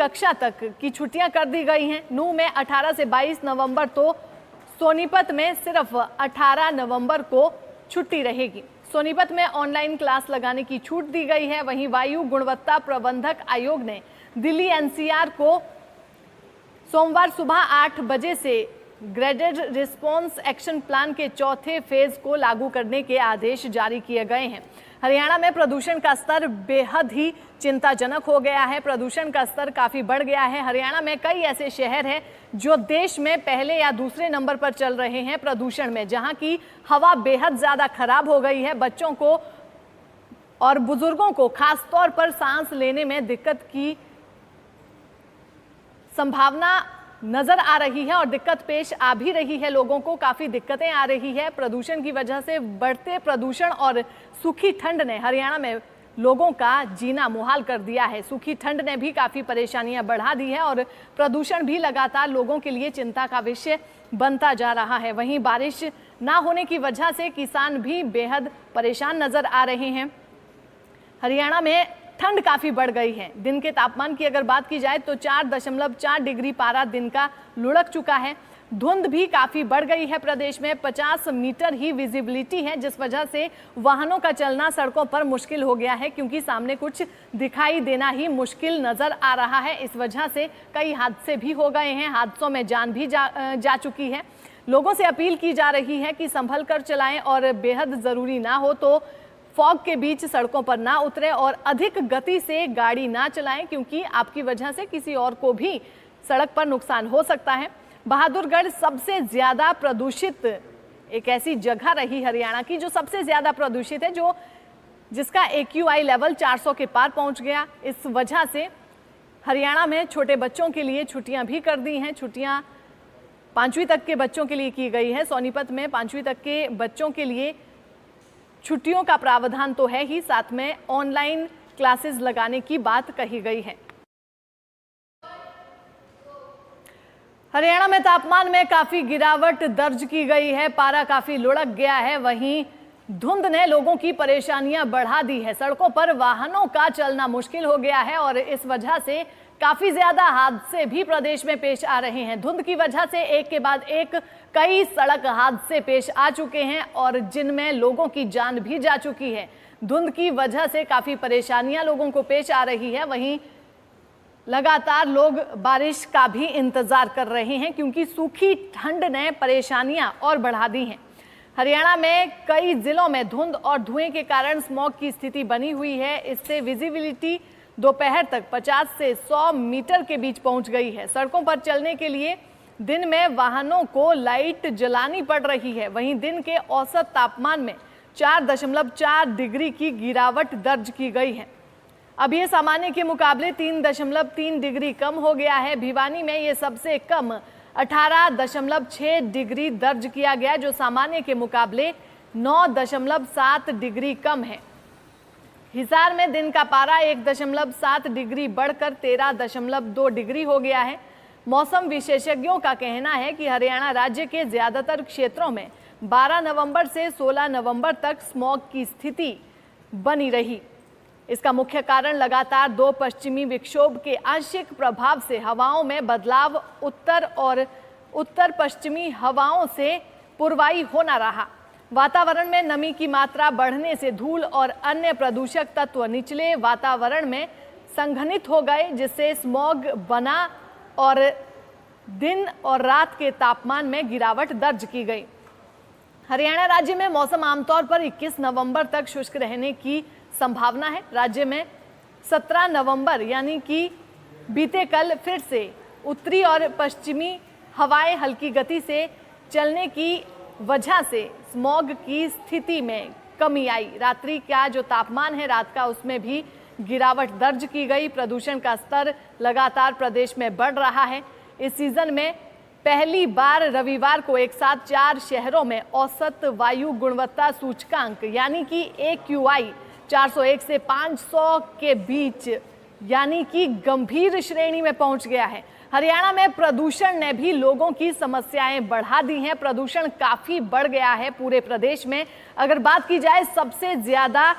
कक्षा तक की छुट्टियां कर दी गई हैं। नूंह में 18 से 22 नवंबर तो सोनीपत में सिर्फ 18 नवंबर को छुट्टी रहेगी। सोनीपत में ऑनलाइन क्लास लगाने की छूट दी गई है। वहीं वायु गुणवत्ता प्रबंधक आयोग ने दिल्ली एनसीआर को सोमवार सुबह 8 बजे से ग्रेडेड रिस्पॉन्स एक्शन प्लान के चौथे फेज को लागू करने के आदेश जारी किए गए हैं। हरियाणा में प्रदूषण का स्तर बेहद ही चिंताजनक हो गया है। प्रदूषण का स्तर काफी बढ़ गया है। हरियाणा में कई ऐसे शहर हैं जो देश में पहले या दूसरे नंबर पर चल रहे हैं प्रदूषण में, जहां की हवा बेहद ज्यादा खराब हो गई है। बच्चों को और बुजुर्गों को खास तौर पर सांस लेने में दिक्कत की संभावना नजर आ रही है और दिक्कत पेश आ भी रही है। लोगों को काफी दिक्कतें आ रही है प्रदूषण की वजह से। बढ़ते प्रदूषण और सूखी ठंड ने हरियाणा में लोगों का जीना मुहाल कर दिया है। सूखी ठंड ने भी काफी परेशानियां बढ़ा दी है और प्रदूषण भी लगातार लोगों के लिए चिंता का विषय बनता जा रहा है। वहीं बारिश ना होने की वजह से किसान भी बेहद परेशान नजर आ रहे हैं। हरियाणा में ठंड काफी बढ़ गई है। दिन के तापमान की अगर बात की जाए तो 4.4 डिग्री पारा दिन का लुढ़क चुका है। धुंध भी काफी बढ़ गई है। प्रदेश में 50 मीटर ही विजिबिलिटी है, जिस वजह से वाहनों का चलना सड़कों पर मुश्किल हो गया है, क्योंकि सामने कुछ दिखाई देना ही मुश्किल नजर आ रहा है। इस वजह से कई हादसे भी हो गए हैं। हादसों में जान भी जा चुकी है। लोगों से अपील की जा रही है कि संभल कर चलाएं और बेहद जरूरी ना हो तो फॉग के बीच सड़कों पर ना उतरें और अधिक गति से गाड़ी ना चलाएं, क्योंकि आपकी वजह से किसी और को भी सड़क पर नुकसान हो सकता है। बहादुरगढ़ सबसे ज्यादा प्रदूषित एक ऐसी जगह रही हरियाणा की जो सबसे ज्यादा प्रदूषित है, जिसका AQI लेवल 400 के पार पहुंच गया। इस वजह से हरियाणा में छोटे बच्चों के लिए छुट्टियां भी कर दी हैं। छुट्टियां 5वीं तक के बच्चों के लिए की गई है। सोनीपत में 5वीं तक के बच्चों के लिए छुट्टियों का प्रावधान तो है ही, साथ में ऑनलाइन क्लासेस लगाने की बात कही गई है। हरियाणा में तापमान में काफी गिरावट दर्ज की गई है। पारा काफी लुढ़क गया है। वहीं धुंध ने लोगों की परेशानियां बढ़ा दी है। सड़कों पर वाहनों का चलना मुश्किल हो गया है और इस वजह से काफी ज्यादा हादसे भी प्रदेश में पेश आ रहे हैं। धुंध की वजह से एक के बाद एक कई सड़क हादसे पेश आ चुके हैं और जिनमें लोगों की जान भी जा चुकी है। धुंध की वजह से काफी परेशानियां लोगों को पेश आ रही है। वहीं लगातार लोग बारिश का भी इंतजार कर रहे हैं, क्योंकि सूखी ठंड ने परेशानियां और बढ़ा दी हैं। हरियाणा में कई जिलों में धुंध और धुएं के कारण स्मॉग की स्थिति बनी हुई है। इससे विजिबिलिटी दोपहर तक 50 से 100 मीटर के बीच पहुंच गई है। सड़कों पर चलने के लिए दिन में वाहनों को लाइट जलानी पड़ रही है। वहीं दिन के औसत तापमान में 4.4 डिग्री की गिरावट दर्ज की गई है। अब ये सामान्य के मुकाबले 3.3 डिग्री कम हो गया है। भिवानी में ये सबसे कम 18.6 डिग्री दर्ज किया गया, जो सामान्य के मुकाबले 9.7 डिग्री कम है। हिसार में दिन का पारा 1.7 डिग्री बढ़कर 13.2 डिग्री हो गया है। मौसम विशेषज्ञों का कहना है कि हरियाणा राज्य के ज्यादातर क्षेत्रों में 12 नवंबर से 16 नवंबर तक स्मॉग की स्थिति बनी रही। इसका मुख्य कारण लगातार 2 पश्चिमी विक्षोभ के आंशिक प्रभाव से हवाओं में बदलाव, उत्तर और उत्तर पश्चिमी हवाओं से पुरवाई होना रहा। वातावरण में नमी की मात्रा बढ़ने से धूल और अन्य प्रदूषक तत्व निचले वातावरण में संघनित हो गए, जिससे स्मॉग बना और दिन और रात के तापमान में गिरावट दर्ज की गई। हरियाणा राज्य में मौसम आमतौर पर 21 नवंबर तक शुष्क रहने की संभावना है। राज्य में 17 नवंबर यानी कि बीते कल फिर से उत्तरी और पश्चिमी हवाएं हल्की गति से चलने की वजह से स्मॉग की स्थिति में कमी आई। रात्रि का जो तापमान है रात का, उसमें भी गिरावट दर्ज की गई। प्रदूषण का स्तर लगातार प्रदेश में बढ़ रहा है। इस सीजन में पहली बार रविवार को एक साथ 4 शहरों में औसत वायु गुणवत्ता सूचकांक यानी कि AQI 401 से 500 के बीच यानी कि गंभीर श्रेणी में पहुंच गया है। हरियाणा में प्रदूषण ने भी लोगों की समस्याएं बढ़ा दी हैं। प्रदूषण काफी बढ़ गया है पूरे प्रदेश में। अगर बात की जाए सबसे ज्यादा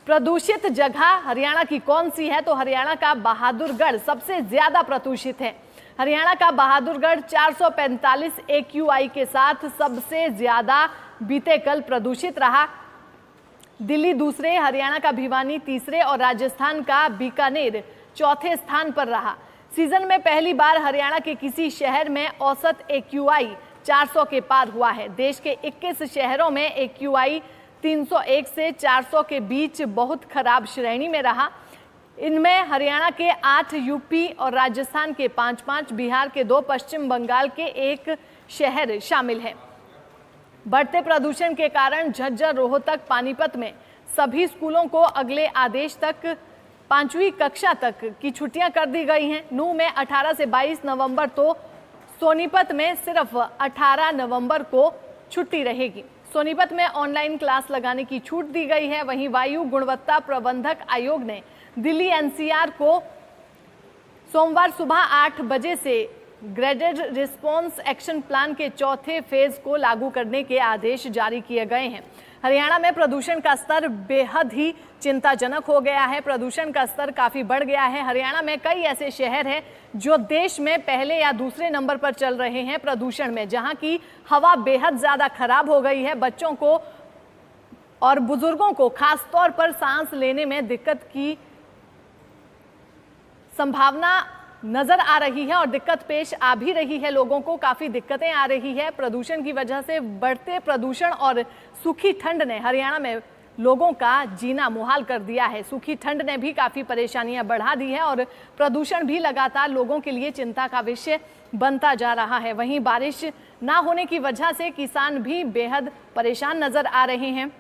प्रदूषित जगह हरियाणा की कौन सी है? तो हरियाणा का बहादुरगढ़ सबसे ज्यादा प्रदूषित है। हरियाणा का बहादुरगढ़ 445 AQI के साथ सबसे ज्यादा बीते कल प्रदूषित रहा। दिल्ली दूसरे, हरियाणा का भिवानी तीसरे और राजस्थान का बीकानेर चौथे स्थान पर रहा। सीजन में पहली बार हरियाणा के किसी शहर में औसत AQI 400 के पार हुआ है। देश के 21 शहरों में AQI 301 से 400 के बीच बहुत खराब श्रेणी में रहा। इनमें हरियाणा के 8, यूपी और राजस्थान के 5-5, बिहार के 2, पश्चिम बंगाल के 1 शहर शामिल हैं। बढ़ते प्रदूषण के कारण झज्जर, रोहतक, पानीपत में सभी स्कूलों को अगले आदेश तक 5वीं कक्षा तक की छुट्टियां कर दी गई हैं। नूंह में 18 से 22 नवंबर तो सोनीपत में सिर्फ 18 नवंबर को छुट्टी रहेगी। सोनीपत में ऑनलाइन क्लास लगाने की छूट दी गई है। वहीं वायु गुणवत्ता प्रबंधक आयोग ने दिल्ली NCR को सोमवार सुबह 8 बजे से ग्रेडेड रिस्पॉन्स एक्शन प्लान के चौथे फेज को लागू करने के आदेश जारी किए गए हैं। हरियाणा में प्रदूषण का स्तर बेहद ही चिंताजनक हो गया है। प्रदूषण का स्तर काफी बढ़ गया है। हरियाणा में कई ऐसे शहर हैं जो देश में पहले या दूसरे नंबर पर चल रहे हैं प्रदूषण में, जहां की हवा बेहद ज्यादा खराब हो गई है। बच्चों को और बुजुर्गों को खास तौर पर सांस लेने में दिक्कत की संभावना नजर आ रही है और दिक्कत पेश आ भी रही है। लोगों को काफी दिक्कतें आ रही है प्रदूषण की वजह से। बढ़ते प्रदूषण और सूखी ठंड ने हरियाणा में लोगों का जीना मुहाल कर दिया है। सूखी ठंड ने भी काफी परेशानियां बढ़ा दी है और प्रदूषण भी लगातार लोगों के लिए चिंता का विषय बनता जा रहा है। वहीं बारिश ना होने की वजह से किसान भी बेहद परेशान नजर आ रहे हैं।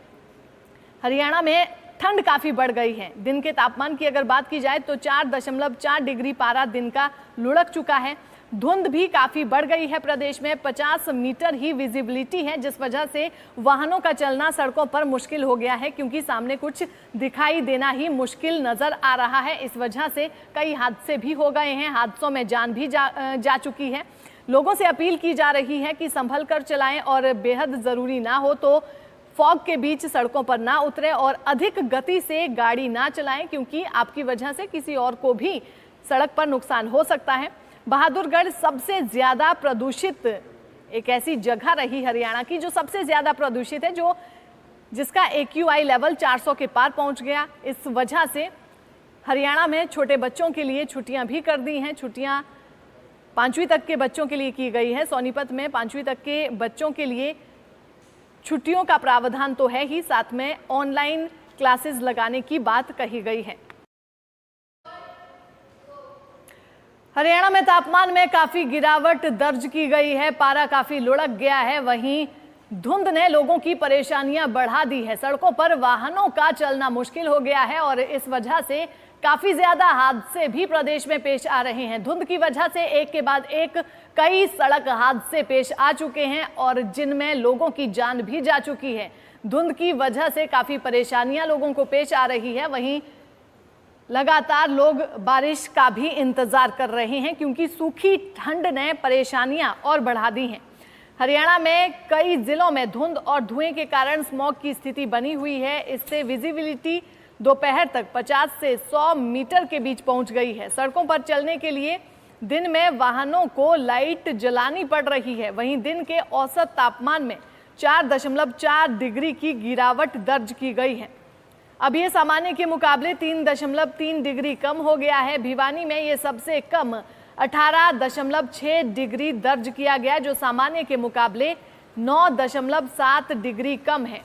हरियाणा में ठंड काफी बढ़ गई है। दिन के तापमान की अगर बात की जाए तो 4.4 डिग्री पारा दिन का लुढ़क चुका है। धुंध भी काफी बढ़ गई है। प्रदेश में 50 मीटर ही विजिबिलिटी है, जिस वजह से वाहनों का चलना सड़कों पर मुश्किल हो गया है, क्योंकि सामने कुछ दिखाई देना ही मुश्किल नजर आ रहा है। इस वजह से कई हादसे भी हो गए हैं। हादसों में जान भी जा चुकी है। लोगों से अपील की जा रही है कि संभल कर चलाएं और बेहद जरूरी ना हो तो फॉग के बीच सड़कों पर ना उतरें और अधिक गति से गाड़ी ना चलाएं, क्योंकि आपकी वजह से किसी और को भी सड़क पर नुकसान हो सकता है। बहादुरगढ़ सबसे ज्यादा प्रदूषित एक ऐसी जगह रही हरियाणा की जो सबसे ज्यादा प्रदूषित है, जिसका AQI लेवल 400 के पार पहुंच गया। इस वजह से हरियाणा में छोटे बच्चों के लिए छुट्टियां भी कर दी हैं। छुट्टियां 5वीं तक के बच्चों के लिए की गई है। सोनीपत में 5वीं तक के बच्चों के लिए छुट्टियों का प्रावधान तो है ही, साथ में ऑनलाइन क्लासेस लगाने की बात कही गई है। हरियाणा में तापमान में काफी गिरावट दर्ज की गई है। पारा काफी लुढ़क गया है। वहीं धुंध ने लोगों की परेशानियां बढ़ा दी है। सड़कों पर वाहनों का चलना मुश्किल हो गया है और इस वजह से काफी ज्यादा हादसे भी प्रदेश में पेश आ रहे हैं। धुंध की वजह से एक के बाद एक कई सड़क हादसे पेश आ चुके हैं और जिनमें लोगों की जान भी जा चुकी है। धुंध की वजह से काफी परेशानियां लोगों को पेश आ रही है। वहीं लगातार लोग बारिश का भी इंतजार कर रहे हैं, क्योंकि सूखी ठंड ने परेशानियां और बढ़ा दी हैं। हरियाणा में कई जिलों में धुंध और धुएं के कारण स्मॉग की स्थिति बनी हुई है। इससे विजिबिलिटी दोपहर तक 50 से 100 मीटर के बीच पहुंच गई है। सड़कों पर चलने के लिए दिन में वाहनों को लाइट जलानी पड़ रही है। वहीं दिन के औसत तापमान में 4.4 डिग्री की गिरावट दर्ज की गई है। अब ये सामान्य के मुकाबले 3.3 डिग्री कम हो गया है। भिवानी में ये सबसे कम 18.6 डिग्री दर्ज किया गया, जो सामान्य के मुकाबले 9.7 डिग्री कम है।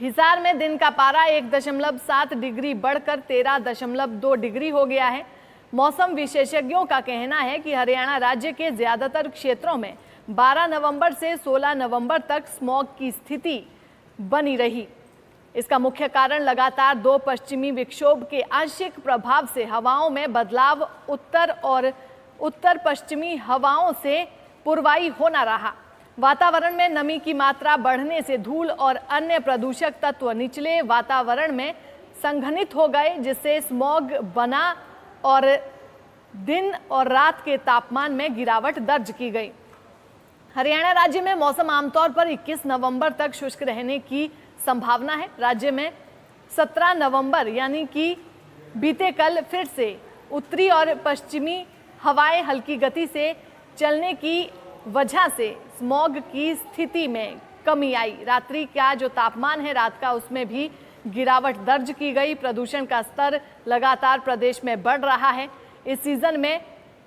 हिसार में दिन का पारा 1.7 डिग्री बढ़कर 13.2 डिग्री हो गया है। मौसम विशेषज्ञों का कहना है कि हरियाणा राज्य के ज्यादातर क्षेत्रों में 12 नवंबर से 16 नवंबर तक स्मॉग की स्थिति बनी रही। इसका मुख्य कारण लगातार 2 पश्चिमी विक्षोभ के आंशिक प्रभाव से हवाओं में बदलाव, उत्तर और उत्तर पश्चिमी हवाओं से पूर्वाई होना रहा। वातावरण में नमी की मात्रा बढ़ने से धूल और अन्य प्रदूषक तत्व निचले वातावरण में संघनित हो गए, जिससे स्मॉग बना और दिन और रात के तापमान में गिरावट दर्ज की गई। हरियाणा राज्य में मौसम आमतौर पर 21 नवंबर तक शुष्क रहने की संभावना है। राज्य में 17 नवंबर यानी कि बीते कल फिर से उत्तरी और पश्चिमी हवाएं हल्की गति से चलने की वजह से स्मॉग की स्थिति में कमी आई। रात्रि का जो तापमान है रात का, उसमें भी गिरावट दर्ज की गई। प्रदूषण का स्तर लगातार प्रदेश में बढ़ रहा है। इस सीजन में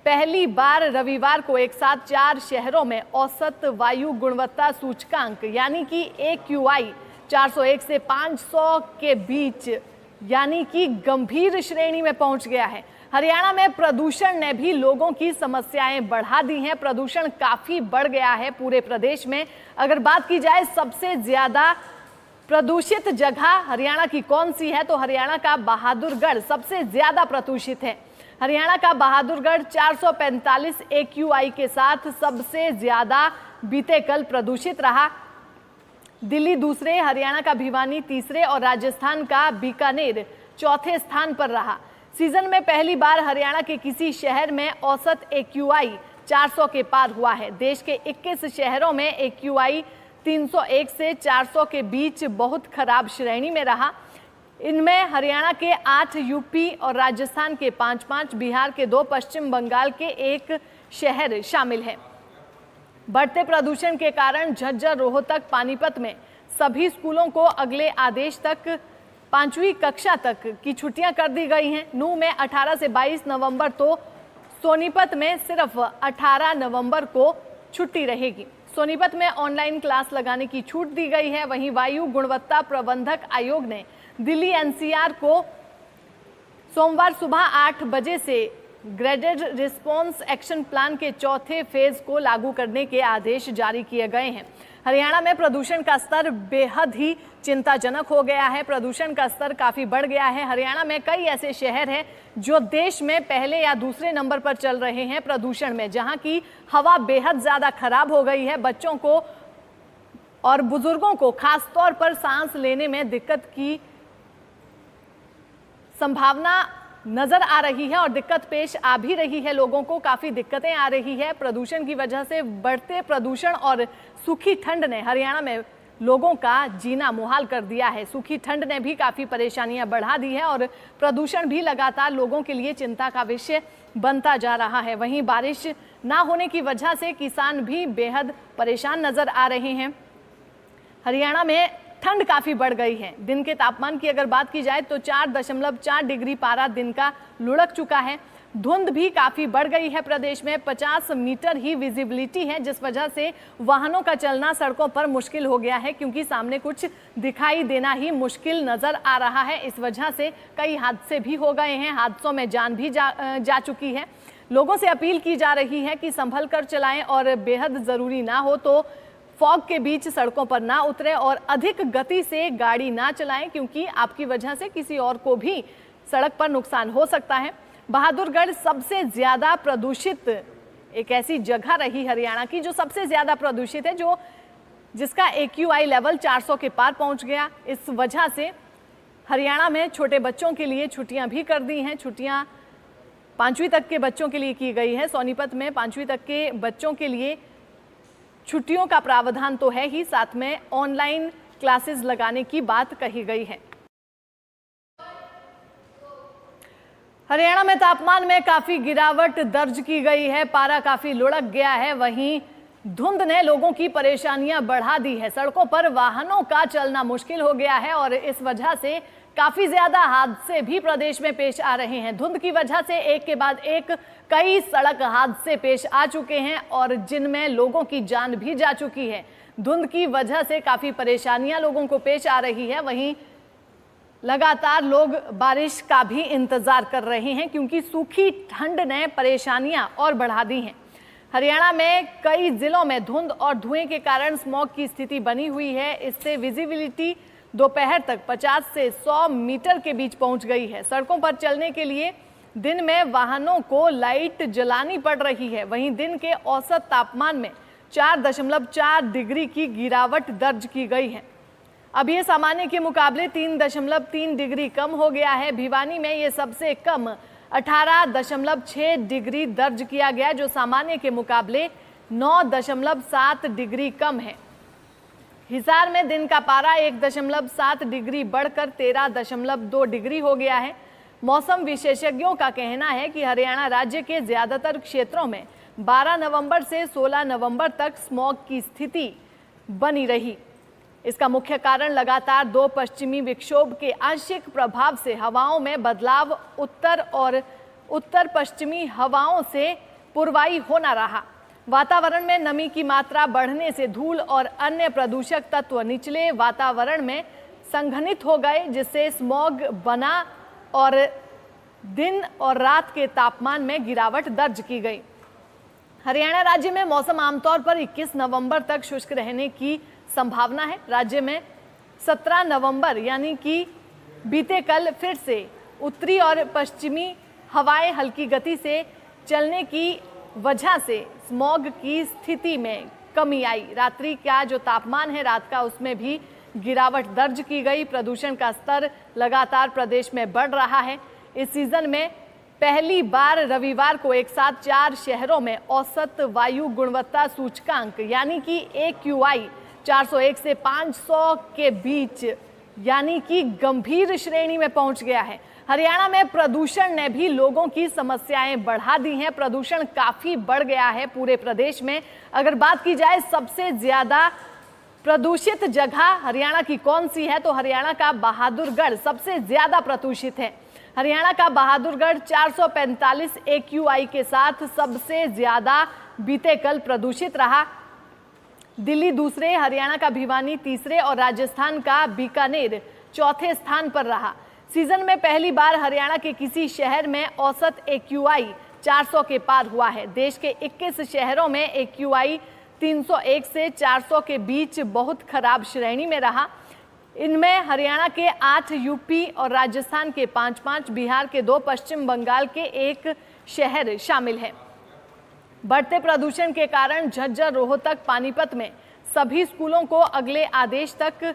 पहली बार रविवार को एक साथ 4 शहरों में औसत वायु गुणवत्ता सूचकांक यानी कि AQI 401 से 500 के बीच यानी कि गंभीर श्रेणी में पहुंच गया है। हरियाणा में प्रदूषण ने भी लोगों की समस्याएं बढ़ा दी हैं। प्रदूषण काफी बढ़ गया है पूरे प्रदेश में। अगर बात की जाए सबसे ज्यादा प्रदूषित जगह हरियाणा की कौन सी है, तो हरियाणा का बहादुरगढ़ सबसे ज्यादा प्रदूषित है। हरियाणा का बहादुरगढ़ 445 AQI के साथ सबसे ज्यादा बीते कल प्रदूषित रहा। दिल्ली दूसरे, हरियाणा का भिवानी तीसरे और राजस्थान का बीकानेर चौथे स्थान पर रहा। सीजन में पहली बार हरियाणा के किसी शहर में औसत AQI 400 के पार हुआ है। देश के 21 शहरों में AQI 301 से 400 के बीच बहुत खराब श्रेणी में रहा। इनमें हरियाणा के 8, यूपी और राजस्थान के 5-5, बिहार के 2, पश्चिम बंगाल के 1 शहर शामिल है। बढ़ते प्रदूषण के कारण झज्जर, रोहतक, पानीपत में सभी स्कूलों को अगले आदेश तक 5वीं कक्षा तक की छुट्टियां कर दी गई हैं। नूह में 18 से 22 नवंबर तो सोनीपत में सिर्फ 18 नवंबर को छुट्टी रहेगी। सोनीपत में ऑनलाइन क्लास लगाने की छूट दी गई है। वहीं वायु गुणवत्ता प्रबंधक आयोग ने दिल्ली NCR को सोमवार सुबह 8 बजे से ग्रेडेड रिस्पॉन्स एक्शन प्लान के चौथे फेज को लागू करने के आदेश जारी किए गए हैं। हरियाणा में प्रदूषण का स्तर बेहद ही चिंताजनक हो गया है। प्रदूषण का स्तर काफी बढ़ गया है। हरियाणा में कई ऐसे शहर हैं जो देश में पहले या दूसरे नंबर पर चल रहे हैं प्रदूषण में, जहां की हवा बेहद ज्यादा खराब हो गई है। बच्चों को और बुजुर्गों को खास तौर पर सांस लेने में दिक्कत की संभावना नजर आ रही है और दिक्कत पेश आ भी रही है। लोगों को काफी दिक्कतें आ रही है प्रदूषण की वजह से। बढ़ते प्रदूषण और सूखी ठंड ने हरियाणा में लोगों का जीना मुहाल कर दिया है। सूखी ठंड ने भी काफी परेशानियां बढ़ा दी है और प्रदूषण भी लगातार लोगों के लिए चिंता का विषय बनता जा रहा है। वहीं बारिश ना होने की वजह से किसान भी बेहद परेशान नजर आ रहे हैं। हरियाणा में ठंड काफी बढ़ गई है। दिन के तापमान की अगर बात की जाए तो 4.4 डिग्री पारा दिन का लुढ़क चुका है। धुंध भी काफी बढ़ गई है। प्रदेश में 50 मीटर ही विजिबिलिटी है, जिस वजह से वाहनों का चलना सड़कों पर मुश्किल हो गया है, क्योंकि सामने कुछ दिखाई देना ही मुश्किल नजर आ रहा है। इस वजह से कई हादसे भी हो गए हैं। हादसों में जान भी जा चुकी है। लोगों से अपील की जा रही है कि संभल कर चलाएं और बेहद जरूरी ना हो तो फॉग के बीच सड़कों पर ना उतरे और अधिक गति से गाड़ी ना चलाएं, क्योंकि आपकी वजह से किसी और को भी सड़क पर नुकसान हो सकता है। बहादुरगढ़ सबसे ज्यादा प्रदूषित एक ऐसी जगह रही हरियाणा की जो सबसे ज्यादा प्रदूषित है, जिसका AQI लेवल 400 के पार पहुंच गया। इस वजह से हरियाणा में छोटे बच्चों के लिए छुट्टियां भी कर दी हैं। छुट्टियां 5वीं तक के बच्चों के लिए की गई है। सोनीपत में 5वीं तक के बच्चों के लिए छुट्टियों का प्रावधान तो है ही, साथ में ऑनलाइन क्लासेस लगाने की बात कही गई है। हरियाणा में तापमान में काफी गिरावट दर्ज की गई है। पारा काफी लुढ़क गया है। वहीं धुंध ने लोगों की परेशानियां बढ़ा दी है। सड़कों पर वाहनों का चलना मुश्किल हो गया है और इस वजह से काफी ज्यादा हादसे भी प्रदेश में पेश आ रहे हैं। धुंध की वजह से एक के बाद एक कई सड़क हादसे पेश आ चुके हैं और जिनमें लोगों की जान भी जा चुकी है। धुंध की वजह से काफी परेशानियां लोगों को पेश आ रही है। वहीं लगातार लोग बारिश का भी इंतजार कर रहे हैं, क्योंकि सूखी ठंड ने परेशानियां और बढ़ा दी हैं। हरियाणा में कई जिलों में धुंध और धुएं के कारण स्मॉग की स्थिति बनी हुई है। इससे विजिबिलिटी दोपहर तक 50 से 100 मीटर के बीच पहुंच गई है। सड़कों पर चलने के लिए दिन में वाहनों को लाइट जलानी पड़ रही है। वहीं दिन के औसत तापमान में 4.4 डिग्री की गिरावट दर्ज की गई है। अब ये सामान्य के मुकाबले 3.3 डिग्री कम हो गया है। भिवानी में ये सबसे कम 18.6 डिग्री दर्ज किया गया, जो सामान्य के मुकाबले 9.7 डिग्री कम है। हिसार में दिन का पारा 1.7 डिग्री बढ़कर 13.2 डिग्री हो गया है। मौसम विशेषज्ञों का कहना है कि हरियाणा राज्य के ज्यादातर क्षेत्रों में 12 नवंबर से 16 नवंबर तक स्मॉग की स्थिति बनी रही। इसका मुख्य कारण लगातार 2 पश्चिमी विक्षोभ के आंशिक प्रभाव से हवाओं में बदलाव, उत्तर और उत्तर पश्चिमी हवाओं से पुरवाई होना रहा। वातावरण में नमी की मात्रा बढ़ने से धूल और अन्य प्रदूषक तत्व निचले वातावरण में संघनित हो गए, जिससे स्मॉग बना और दिन और रात के तापमान में गिरावट दर्ज की गई। हरियाणा राज्य में मौसम आमतौर पर 21 नवंबर तक शुष्क रहने की संभावना है। राज्य में 17 नवंबर यानी कि बीते कल फिर से उत्तरी और पश्चिमी हवाएं हल्की गति से चलने की वजह से स्मॉग की स्थिति में कमी आई। रात्रि का जो तापमान है रात का, उसमें भी गिरावट दर्ज की गई। प्रदूषण का स्तर लगातार प्रदेश में बढ़ रहा है। इस सीजन में पहली बार रविवार को एक साथ 4 शहरों में औसत वायु गुणवत्ता सूचकांक यानी कि AQI 401 से 500 के बीच यानी कि गंभीर श्रेणी में पहुंच गया है। हरियाणा में प्रदूषण ने भी लोगों की समस्याएं बढ़ा दी हैं। प्रदूषण काफी बढ़ गया है पूरे प्रदेश में। अगर बात की जाए सबसे ज्यादा प्रदूषित जगह हरियाणा की कौन सी है, तो हरियाणा का बहादुरगढ़ सबसे ज्यादा प्रदूषित है। हरियाणा का बहादुरगढ़ 445 AQI के साथ सबसे ज्यादा बीते कल प्रदूषित रहा। दिल्ली दूसरे, हरियाणा का भिवानी तीसरे और राजस्थान का बीकानेर चौथे स्थान पर रहा। सीजन में पहली बार हरियाणा के किसी शहर में औसत AQI 400 के पार हुआ है। देश के 21 शहरों में AQI 301 से 400 के बीच बहुत खराब श्रेणी में रहा। इनमें हरियाणा के 8, यूपी और राजस्थान के 5-5, बिहार के 2, पश्चिम बंगाल के 1 शहर शामिल हैं। बढ़ते प्रदूषण के कारण झज्जर, रोहतक, पानीपत में सभी स्कूलों को अगले आदेश तक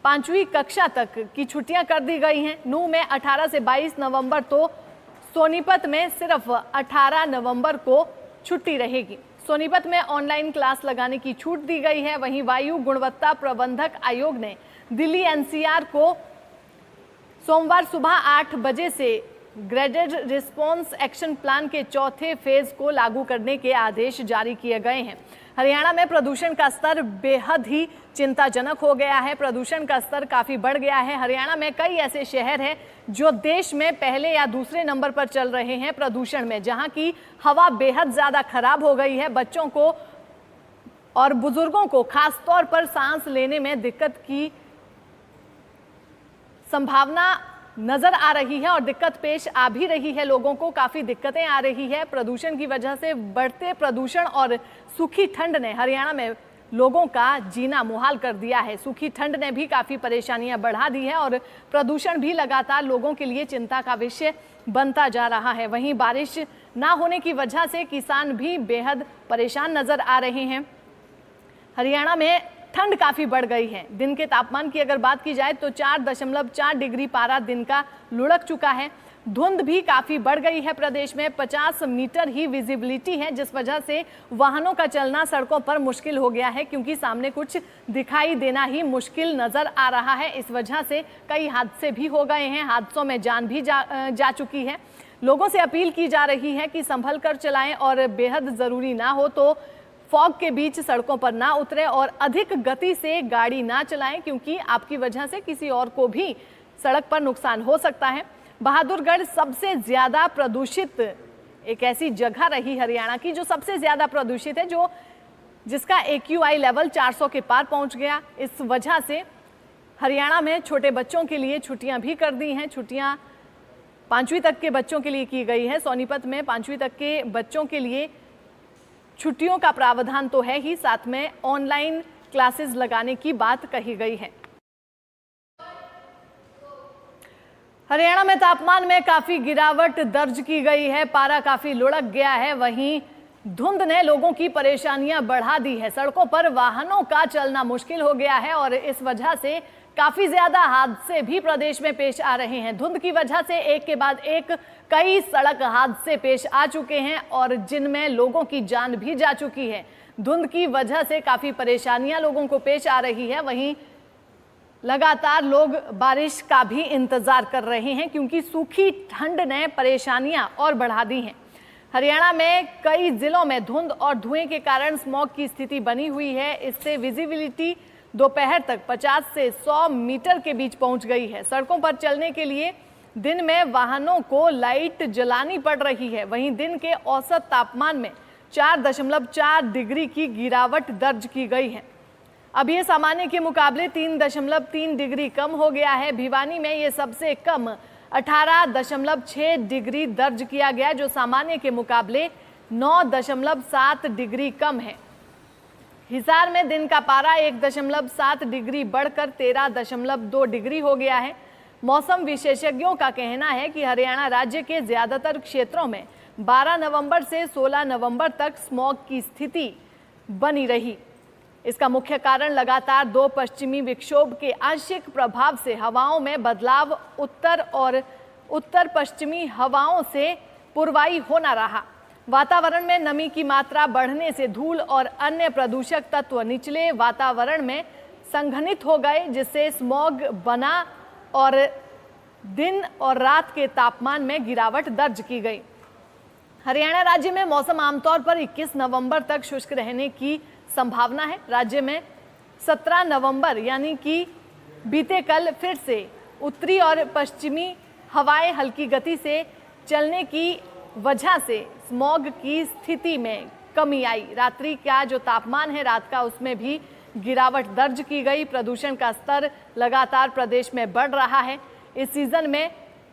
5वीं कक्षा तक की छुट्टियां कर दी गई हैं। नूंह में 18 से 22 नवंबर तो सोनीपत में सिर्फ 18 नवंबर को छुट्टी रहेगी। सोनीपत में ऑनलाइन क्लास लगाने की छूट दी गई है। वहीं वायु गुणवत्ता प्रबंधक आयोग ने दिल्ली NCR को सोमवार सुबह 8 बजे से ग्रेडेड रिस्पॉन्स एक्शन प्लान के चौथे फेज को लागू करने के आदेश जारी किए गए हैं। हरियाणा में प्रदूषण का स्तर बेहद ही चिंताजनक हो गया है। प्रदूषण का स्तर काफी बढ़ गया है। हरियाणा में कई ऐसे शहर हैं जो देश में पहले या दूसरे नंबर पर चल रहे हैं प्रदूषण में, जहां की हवा बेहद ज्यादा खराब हो गई है। बच्चों को और बुजुर्गों को खास तौर पर सांस लेने में दिक्कत की संभावना नजर आ रही है और दिक्कत पेश आ भी रही है। लोगों को काफी दिक्कतें आ रही है प्रदूषण की वजह से। बढ़ते प्रदूषण और सूखी ठंड ने हरियाणा में लोगों का जीना मुहाल कर दिया है। सूखी ठंड ने भी काफी परेशानियां बढ़ा दी है और प्रदूषण भी लगातार लोगों के लिए चिंता का विषय बनता जा रहा है। वहीं बारिश ना होने की वजह से किसान भी बेहद परेशान नजर आ रहे हैं। हरियाणा में ठंड काफी बढ़ गई है। दिन के तापमान की अगर बात की जाए तो 4.4 डिग्री पारा दिन का लुढ़क चुका है। धुंध भी काफी बढ़ गई है। प्रदेश में 50 मीटर ही विजिबिलिटी है, जिस वजह से वाहनों का चलना सड़कों पर मुश्किल हो गया है, क्योंकि सामने कुछ दिखाई देना ही मुश्किल नजर आ रहा है। इस वजह से कई हादसे भी हो गए हैं। हादसों में जान भी जा चुकी है। लोगों से अपील की जा रही है कि संभल कर चलाएं और बेहद जरूरी ना हो तो फॉग के बीच सड़कों पर ना उतरें और अधिक गति से गाड़ी ना चलाएं, क्योंकि आपकी वजह से किसी और को भी सड़क पर नुकसान हो सकता है। बहादुरगढ़ सबसे ज्यादा प्रदूषित एक ऐसी जगह रही हरियाणा की जो सबसे ज्यादा प्रदूषित है, जिसका AQI लेवल 400 के पार पहुंच गया। इस वजह से हरियाणा में छोटे बच्चों के लिए छुट्टियां भी कर दी हैं। छुट्टियां 5वीं तक के बच्चों के लिए की गई है। सोनीपत में 5वीं तक के बच्चों के लिए छुट्टियों का प्रावधान तो है ही, साथ में ऑनलाइन क्लासेस लगाने की बात कही गई है। हरियाणा में तापमान में काफी गिरावट दर्ज की गई है। पारा काफी लुढ़क गया है। वहीं धुंध ने लोगों की परेशानियां बढ़ा दी है। सड़कों पर वाहनों का चलना मुश्किल हो गया है और इस वजह से काफी ज्यादा हादसे भी प्रदेश में पेश आ रहे हैं। धुंध की वजह से एक के बाद एक कई सड़क हादसे पेश आ चुके हैं और जिनमें लोगों की जान भी जा चुकी है। धुंध की वजह से काफी परेशानियां लोगों को पेश आ रही है। वहीं लगातार लोग बारिश का भी इंतजार कर रहे हैं क्योंकि सूखी ठंड ने परेशानियां और बढ़ा दी हैं। हरियाणा में कई जिलों में धुंध और धुएं के कारण स्मॉग की स्थिति बनी हुई है। इससे विजिबिलिटी दोपहर तक 50 से 100 मीटर के बीच पहुंच गई है। सड़कों पर चलने के लिए दिन में वाहनों को लाइट जलानी पड़ रही है। वहीं दिन के औसत तापमान में 4.4 डिग्री की गिरावट दर्ज की गई है। अब ये सामान्य के मुकाबले 3.3 डिग्री कम हो गया है। भिवानी में ये सबसे कम 18.6 डिग्री दर्ज किया गया, जो सामान्य के मुकाबले 9.7 डिग्री कम है। हिसार में दिन का पारा 1.7 डिग्री बढ़कर 13.2 डिग्री हो गया है। मौसम विशेषज्ञों का कहना है कि हरियाणा राज्य के ज्यादातर क्षेत्रों में 12 नवंबर से 16 नवंबर तक स्मॉग की स्थिति बनी रही। इसका मुख्य कारण लगातार 2 पश्चिमी विक्षोभ के आंशिक प्रभाव से हवाओं में बदलाव, उत्तर और उत्तर पश्चिमी हवाओं से पूर्वाई होना रहा। वातावरण में नमी की मात्रा बढ़ने से धूल और अन्य प्रदूषक तत्व निचले वातावरण में संघनित हो गए, जिससे स्मॉग बना और दिन और रात के तापमान में गिरावट दर्ज की गई। हरियाणा राज्य में मौसम आमतौर पर 21 नवंबर तक शुष्क रहने की संभावना है। राज्य में 17 नवंबर यानी कि बीते कल फिर से उत्तरी और पश्चिमी हवाएं हल्की गति से चलने की वजह से स्मॉग की स्थिति में कमी आई। रात्रि का जो तापमान है रात का, उसमें भी गिरावट दर्ज की गई। प्रदूषण का स्तर लगातार प्रदेश में बढ़ रहा है। इस सीजन में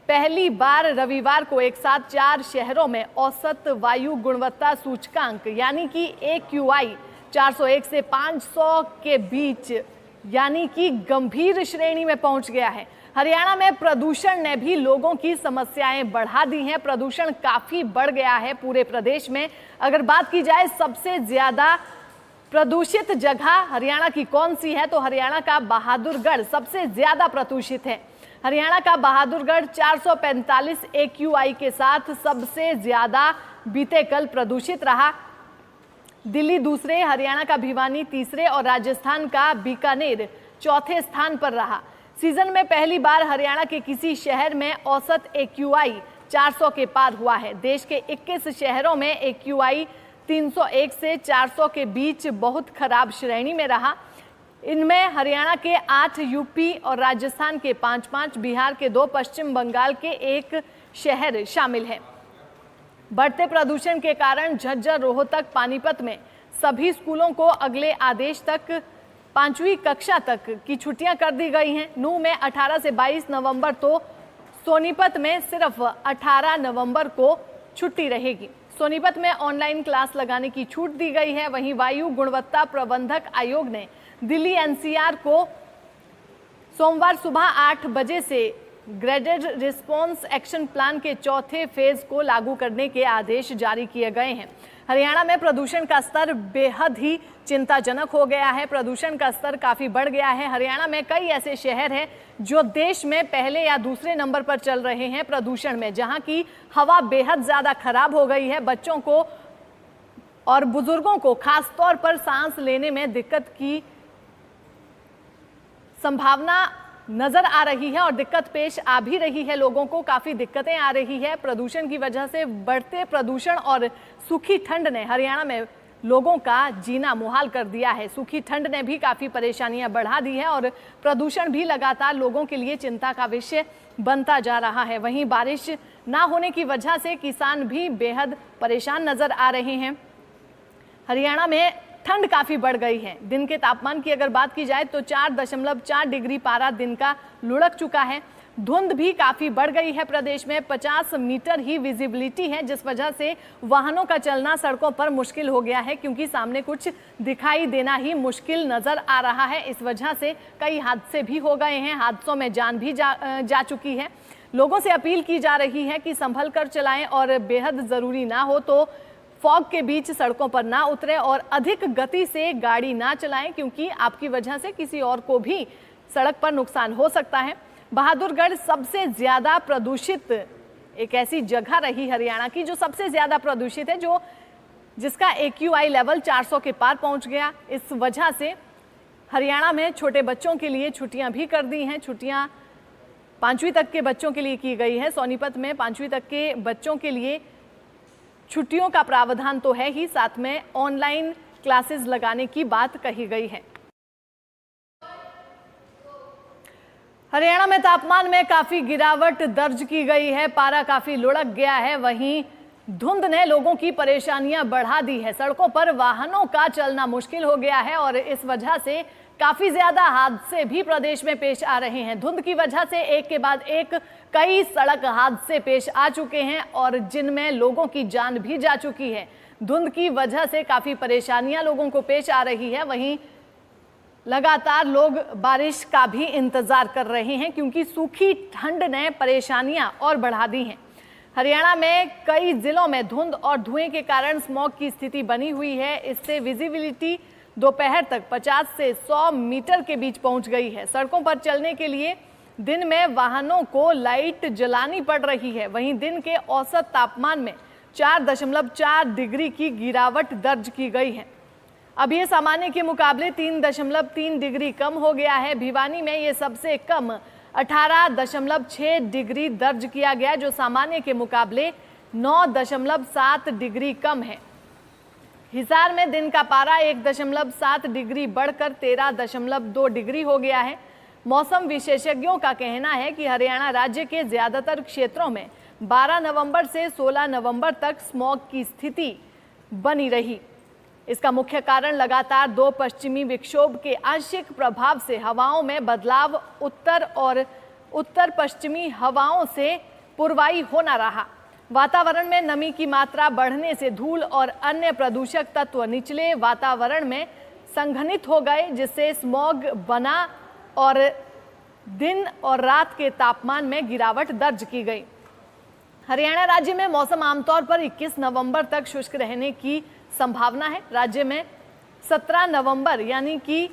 पहली बार रविवार को एक साथ 4 शहरों में औसत वायु गुणवत्ता सूचकांक यानी कि AQI 401 से 500 के बीच यानी कि गंभीर श्रेणी में पहुंच गया है। हरियाणा में प्रदूषण ने भी लोगों की समस्याएं बढ़ा दी हैं। प्रदूषण काफी बढ़ गया है पूरे प्रदेश में। अगर बात की जाए सबसे ज्यादा प्रदूषित जगह हरियाणा की कौन सी है, तो हरियाणा का बहादुरगढ़ सबसे ज्यादा प्रदूषित है। हरियाणा का बहादुरगढ़ 445 AQI के साथ सबसे ज्यादा बीते कल प्रदूषित रहा। दिल्ली दूसरे, हरियाणा का भिवानी तीसरे और राजस्थान का बीकानेर चौथे स्थान पर रहा। सीजन में पहली बार हरियाणा के किसी शहर में औसत AQI 400 के पार हुआ है। देश के 21 शहरों में AQI 301 से 400 के बीच बहुत खराब श्रेणी में रहा। इनमें हरियाणा के 8, यूपी और राजस्थान के 5-5, बिहार के 2, पश्चिम बंगाल के 1 शहर शामिल है। बढ़ते प्रदूषण के कारण झज्जर, रोहतक, पानीपत में सभी स्कूलों को अगले आदेश तक 5वीं कक्षा तक की छुट्टियां कर दी गई हैं। नूह में 18 से 22 नवंबर तो सोनीपत में सिर्फ 18 नवंबर को छुट्टी रहेगी। सोनीपत में ऑनलाइन क्लास लगाने की छूट दी गई है। वहीं वायु गुणवत्ता प्रबंधक आयोग ने दिल्ली NCR को सोमवार सुबह 8 बजे से ग्रेडेड रिस्पॉन्स एक्शन प्लान के चौथे फेज को लागू करने के आदेश जारी किए गए हैं। हरियाणा में प्रदूषण का स्तर बेहद ही चिंताजनक हो गया है। प्रदूषण का स्तर काफी बढ़ गया है। हरियाणा में कई ऐसे शहर हैं जो देश में पहले या दूसरे नंबर पर चल रहे हैं प्रदूषण में, जहां की हवा बेहद ज्यादा खराब हो गई है। बच्चों को और बुजुर्गों को खास तौर पर सांस लेने में दिक्कत की संभावना नजर आ रही है और दिक्कत पेश आ भी रही है। लोगों को काफी दिक्कतें आ रही है प्रदूषण की वजह से। बढ़ते प्रदूषण और सूखी ठंड ने हरियाणा में लोगों का जीना मुहाल कर दिया है। सूखी ठंड ने भी काफी परेशानियां बढ़ा दी है और प्रदूषण भी लगातार लोगों के लिए चिंता का विषय बनता जा रहा है। वहीं बारिश ना होने की वजह से किसान भी बेहद परेशान नजर आ रहे हैं। हरियाणा में ठंड काफी बढ़ गई है। दिन के तापमान की अगर बात की जाए तो 4.4 डिग्री पारा दिन का लुढ़क चुका है। धुंध भी काफी बढ़ गई है। प्रदेश में 50 मीटर ही विजिबिलिटी है, जिस वजह से वाहनों का चलना सड़कों पर मुश्किल हो गया है, क्योंकि सामने कुछ दिखाई देना ही मुश्किल नजर आ रहा है। इस वजह से कई हादसे भी हो गए हैं। हादसों में जान भी जा चुकी है। लोगों से अपील की जा रही है कि संभल कर चलाएं और बेहद जरूरी ना हो तो फॉग के बीच सड़कों पर ना उतरे और अधिक गति से गाड़ी ना चलाएं, क्योंकि आपकी वजह से किसी और को भी सड़क पर नुकसान हो सकता है। बहादुरगढ़ सबसे ज्यादा प्रदूषित एक ऐसी जगह रही हरियाणा की जो सबसे ज्यादा प्रदूषित है, जिसका AQI लेवल 400 के पार पहुंच गया। इस वजह से हरियाणा में छोटे बच्चों के लिए छुट्टियां भी कर दी हैं। छुट्टियां 5वीं तक के बच्चों के लिए की गई है। सोनीपत में 5वीं तक के बच्चों के लिए छुट्टियों का प्रावधान तो है ही, साथ में ऑनलाइन क्लासेस लगाने की बात कही गई है। हरियाणा में तापमान में काफी गिरावट दर्ज की गई है। पारा काफी लुढ़क गया है। वहीं धुंध ने लोगों की परेशानियां बढ़ा दी है। सड़कों पर वाहनों का चलना मुश्किल हो गया है और इस वजह से काफी ज्यादा हादसे भी प्रदेश में पेश आ रहे हैं। धुंध की वजह से एक के बाद एक कई सड़क हादसे पेश आ चुके हैं और जिनमें लोगों की जान भी जा चुकी है। धुंध की वजह से काफी परेशानियां लोगों को पेश आ रही है। वहीं लगातार लोग बारिश का भी इंतजार कर रहे हैं क्योंकि सूखी ठंड ने परेशानियां और बढ़ा दी हैं। हरियाणा में कई जिलों में धुंध और धुएं के कारण स्मॉग की स्थिति बनी हुई है। इससे विजिबिलिटी दोपहर तक 50 से 100 मीटर के बीच पहुंच गई है। सड़कों पर चलने के लिए दिन में वाहनों को लाइट जलानी पड़ रही है। वहीं दिन के औसत तापमान में 4.4 डिग्री की गिरावट दर्ज की गई है। अब ये सामान्य के मुकाबले 3.3 डिग्री कम हो गया है। भिवानी में ये सबसे कम 18.6 डिग्री दर्ज किया गया, जो सामान्य के मुकाबले 9.7 डिग्री कम है। हिसार में दिन का पारा 1.7 डिग्री बढ़कर 13.2 डिग्री हो गया है। मौसम विशेषज्ञों का कहना है कि हरियाणा राज्य के ज्यादातर क्षेत्रों में 12 नवंबर से 16 नवंबर तक स्मॉग की स्थिति बनी रही। इसका मुख्य कारण लगातार 2 पश्चिमी विक्षोभ के आंशिक प्रभाव से हवाओं में बदलाव, उत्तर और उत्तर पश्चिमी हवाओं से पुरवाई होना रहा। वातावरण में नमी की मात्रा बढ़ने से धूल और अन्य प्रदूषक तत्व निचले वातावरण में संघनित हो गए, जिससे स्मॉग बना और दिन और रात के तापमान में गिरावट दर्ज की गई। हरियाणा राज्य में मौसम आमतौर पर 21 नवंबर तक शुष्क रहने की संभावना है। राज्य में 17 नवंबर यानी कि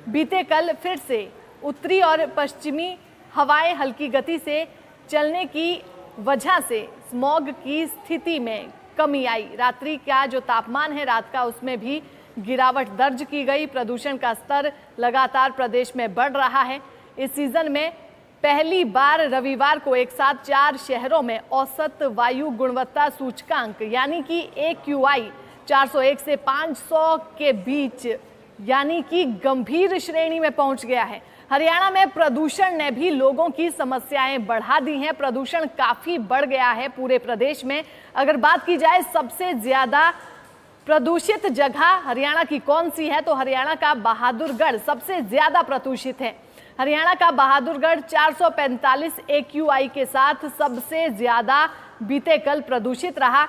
बीते कल फिर से उत्तरी और पश्चिमी हवाएं हल्की गति से चलने की वजह से स्मॉग की स्थिति में कमी आई। रात्रि का जो तापमान है रात का, उसमें भी गिरावट दर्ज की गई। प्रदूषण का स्तर लगातार प्रदेश में बढ़ रहा है। इस सीजन में पहली बार रविवार को एक साथ 4 शहरों में औसत वायु गुणवत्ता सूचकांक यानी कि AQI 401 से 500 के बीच यानी कि गंभीर श्रेणी में पहुंच गया है। हरियाणा में प्रदूषण ने भी लोगों की समस्याएं बढ़ा दी हैं। प्रदूषण काफी बढ़ गया है पूरे प्रदेश में। अगर बात की जाए सबसे ज्यादा प्रदूषित जगह हरियाणा की कौन सी है, तो हरियाणा का बहादुरगढ़ सबसे ज्यादा प्रदूषित है। हरियाणा का बहादुरगढ़ 445 AQI के साथ सबसे ज्यादा बीते कल प्रदूषित रहा।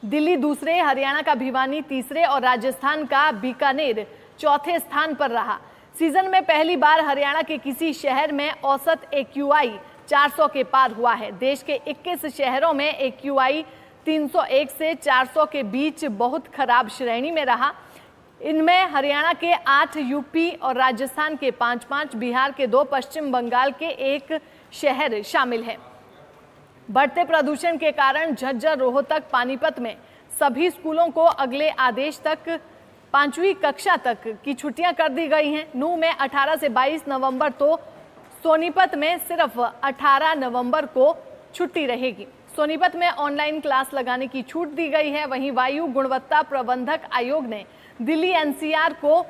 दिल्ली दूसरे, हरियाणा का भिवानी तीसरे और राजस्थान का बीकानेर चौथे स्थान पर रहा। सीजन में पहली बार हरियाणा के किसी शहर में औसत AQI 400 के पार हुआ है। देश के 21 शहरों में AQI 301 से 400 के बीच बहुत खराब श्रेणी में रहा। इनमें हरियाणा के 8, यूपी और राजस्थान के 5-5, बिहार के 2, पश्चिम बंगाल के 1 शहर शामिल हैं। बढ़ते प्रदूषण के कारण झज्जर, रोहतक, पानीपत में सभी स्कूलों को अगले आदेश तक 5वीं कक्षा तक की छुट्टियां कर दी गई हैं। नूंह में 18 से 22 नवंबर तो सोनीपत में सिर्फ 18 नवंबर को छुट्टी रहेगी। सोनीपत में ऑनलाइन क्लास लगाने की छूट दी गई है। वहीं वायु गुणवत्ता प्रबंधक आयोग ने दिल्ली NCR को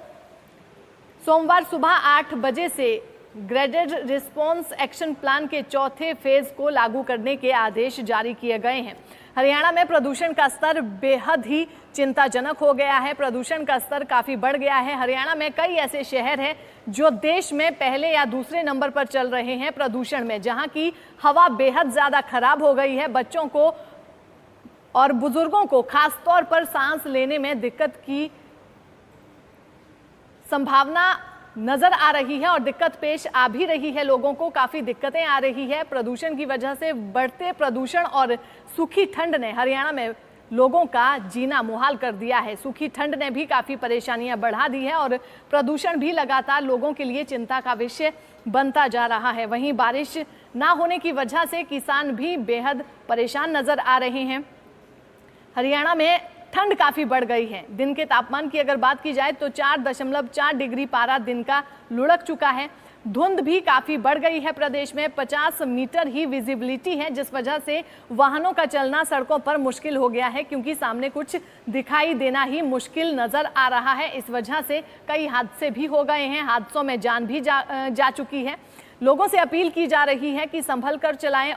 सोमवार सुबह 8 बजे से ग्रेडेड रिस्पॉन्स एक्शन प्लान के चौथे फेज को लागू करने के आदेश जारी किए गए हैं। हरियाणा में प्रदूषण का स्तर बेहद ही चिंताजनक हो गया है। प्रदूषण का स्तर काफी बढ़ गया है। हरियाणा में कई ऐसे शहर हैं जो देश में पहले या दूसरे नंबर पर चल रहे हैं प्रदूषण में, जहां की हवा बेहद ज्यादा खराब हो गई है। बच्चों को और बुजुर्गों को खास तौर पर सांस लेने में दिक्कत की संभावना नजर आ रही है और दिक्कत पेश आ भी रही है। लोगों को काफी दिक्कतें आ रही है प्रदूषण की वजह से। बढ़ते प्रदूषण और सूखी ठंड ने हरियाणा में लोगों का जीना मुहाल कर दिया है। सूखी ठंड ने भी काफ़ी परेशानियां बढ़ा दी है और प्रदूषण भी लगातार लोगों के लिए चिंता का विषय बनता जा रहा है। वहीं बारिश ना होने की वजह से किसान भी बेहद परेशान नजर आ रहे हैं। हरियाणा में ठंड काफ़ी बढ़ गई है। दिन के तापमान की अगर बात की जाए तो 4.4 डिग्री पारा दिन का लुढ़क चुका है। धुंध भी काफ़ी बढ़ गई है। प्रदेश में 50 मीटर ही विजिबिलिटी है, जिस वजह से वाहनों का चलना सड़कों पर मुश्किल हो गया है, क्योंकि सामने कुछ दिखाई देना ही मुश्किल नज़र आ रहा है। इस वजह से कई हादसे भी हो गए हैं, हादसों में जान भी जा चुकी है। लोगों से अपील की जा रही है कि संभल कर चलाएं।